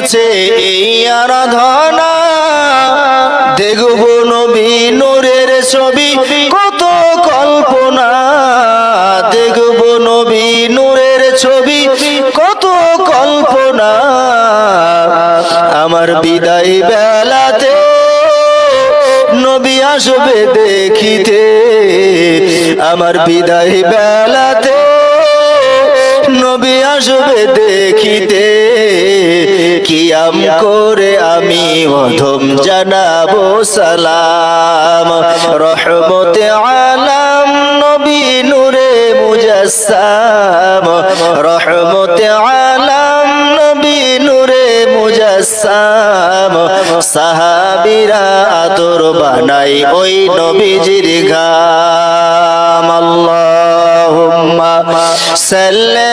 কাছে এই আরাধনা, দেখব নবী নূরের ছবি কত কল্পনা, দেখব নবী নূরের ছবি কত কল্পনা। আমার বিদায় বেলাতে নবী আসবে দেখিতে, আমার বিদায় বেলাতে নবী আসবে দেখিতে। কিয়াম করে আমি অধম জানাবো সালাম, রহমতে আলাম নবী নূরে মুজাসসাম, রহমতে আলাম নবী নূরে মুজাসসাম। সাহাবীরা আদর বানাই ওই নবীজির ঘাম। আল্লাহুম্মা সাল্লি